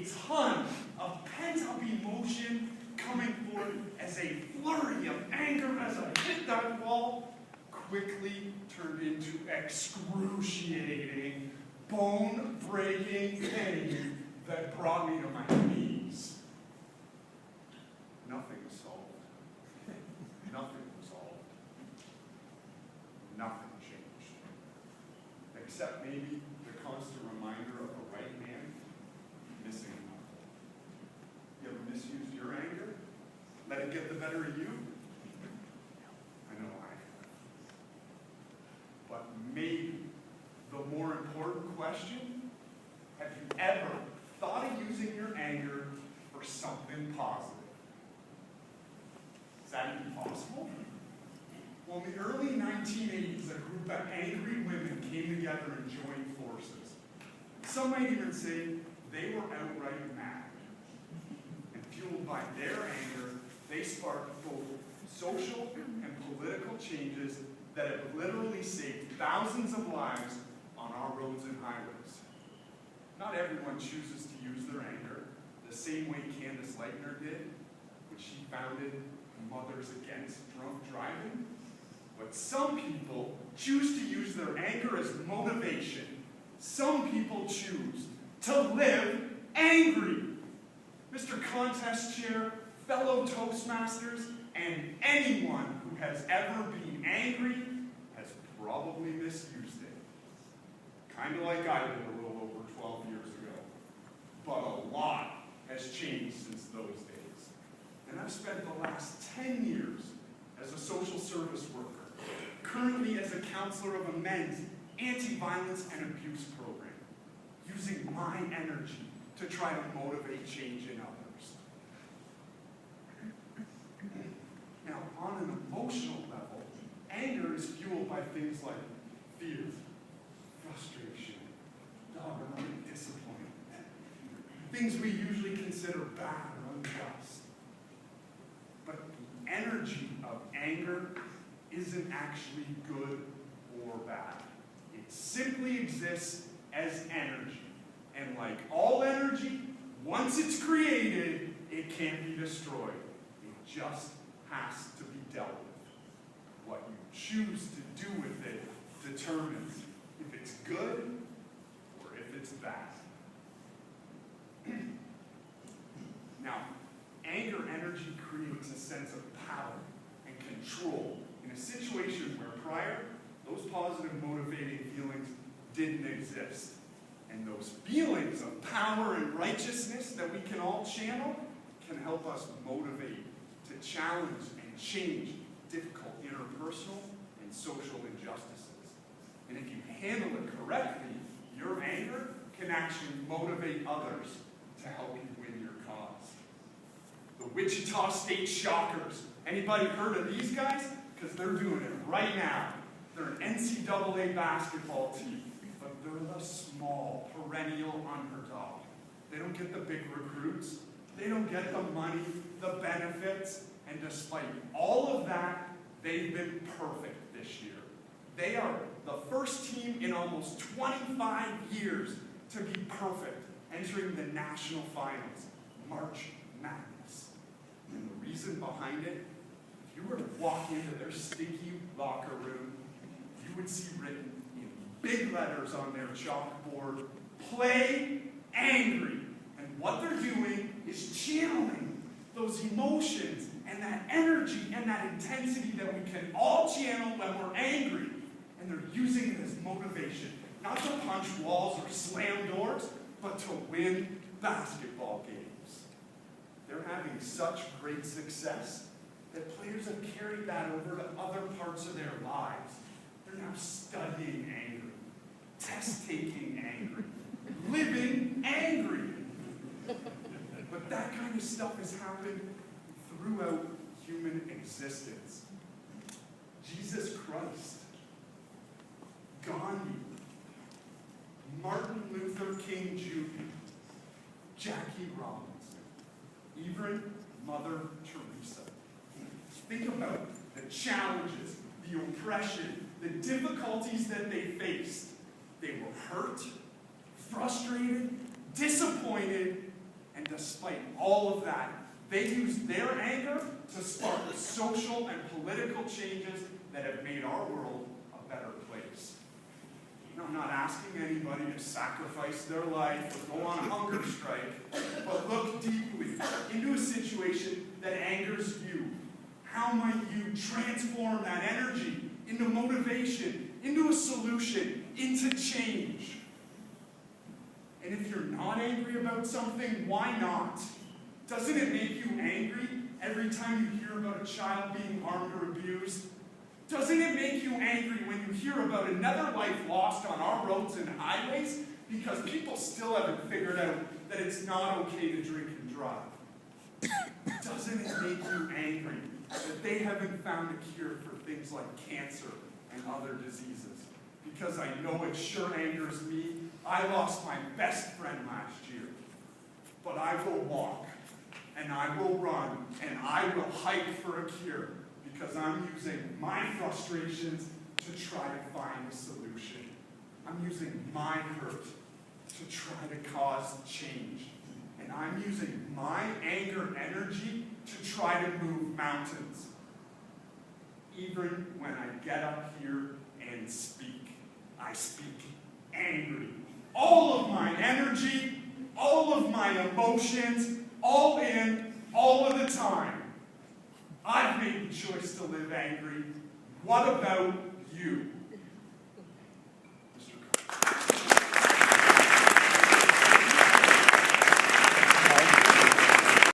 a ton of pent-up emotion coming forth as a flurry of anger as I hit that wall quickly turned into excruciating, bone-breaking pain that brought me to my knees. Nothing was solved. Nothing was solved. Nothing changed. Except maybe the constant reminder of the right man missing an apple. You ever misused your anger? Let it get the better of you? I know I have. But maybe the more important question, have you ever thought of using your anger for something positive? Is that even possible? Well, in the early 1980s, a group of angry women came together and joined forces. Some might even say they were outright mad. And fueled by their anger, they sparked both social and political changes that have literally saved thousands of lives on our roads and highways. Not everyone chooses to use their anger the same way Candace Lightner did when she founded Mothers Against Drunk Driving. But some people choose to use their anger as motivation. Some people choose to live angry. Mr. Contest Chair, fellow Toastmasters, and anyone who has ever been angry has probably misused it. Kind of like I did a little over 12 years ago. But a lot has changed since those days. And I've spent the last 10 years as a social service worker, currently as a counselor of a men's anti-violence and abuse program, using my energy to try to motivate change in others. Now, on an emotional level, anger is fueled by things like fear, frustration, doggone disappointment, things we usually consider bad or unjust. But the energy of anger isn't actually good or bad. It simply exists as energy. And like all energy, once it's created, it can't be destroyed. It just has to be dealt with. What you choose to do with it determines if it's good or if it's bad. Now, anger energy creates a sense of power and control in a situation where prior, those positive motivating feelings didn't exist. And those feelings of power and righteousness that we can all channel can help us motivate to challenge and change difficult interpersonal and social injustices. And if you handle it correctly, your anger can actually motivate others to help you win your cause. The Wichita State Shockers. Anybody heard of these guys? Because they're doing it right now. They're an NCAA basketball team, but they're the small, perennial underdog. They don't get the big recruits. They don't get the money, the benefits, and despite all of that, they've been perfect this year. They are the first team in almost 25 years to be perfect, entering the national finals, March Madness. And the reason behind it, if you were to walk into their stinky locker room, you would see written in big letters on their chalkboard, "Play angry." And what they're doing is channeling those emotions and that energy and that intensity that we can all channel when we're angry. And they're using it as motivation, not to punch walls or slam doors, but to win basketball games. They're having such great success that players have carried that over to other parts of their lives. They're now studying angry, test-taking angry, living angry. But that kind of stuff has happened throughout human existence. Jesus Christ, Gandhi, Martin Luther King Jr., Jackie Robinson, even Mother Teresa. Think about the challenges, the oppression, the difficulties that they faced. They were hurt, frustrated, disappointed, And despite all of that, they use their anger to spark social and political changes that have made our world a better place. I'm not asking anybody to sacrifice their life or go on a hunger strike, but look deeply into a situation that angers you. How might you transform that energy into motivation, into a solution, into change? And if you're not angry about something, why not? Doesn't it make you angry every time you hear about a child being harmed or abused? Doesn't it make you angry when you hear about another life lost on our roads and highways because people still haven't figured out that it's not okay to drink and drive? Doesn't it make you angry that they haven't found a cure for things like cancer and other diseases? Because I know it sure angers me. I lost my best friend last year. But I will walk, and I will run, and I will hike for a cure. Because I'm using my frustrations to try to find a solution. I'm using my hurt to try to cause change. And I'm using my anger energy to try to move mountains. Even when I get up here and speak, I speak angry. All of my energy, all of my emotions, all in, all of the time. I've made the choice to live angry. What about you?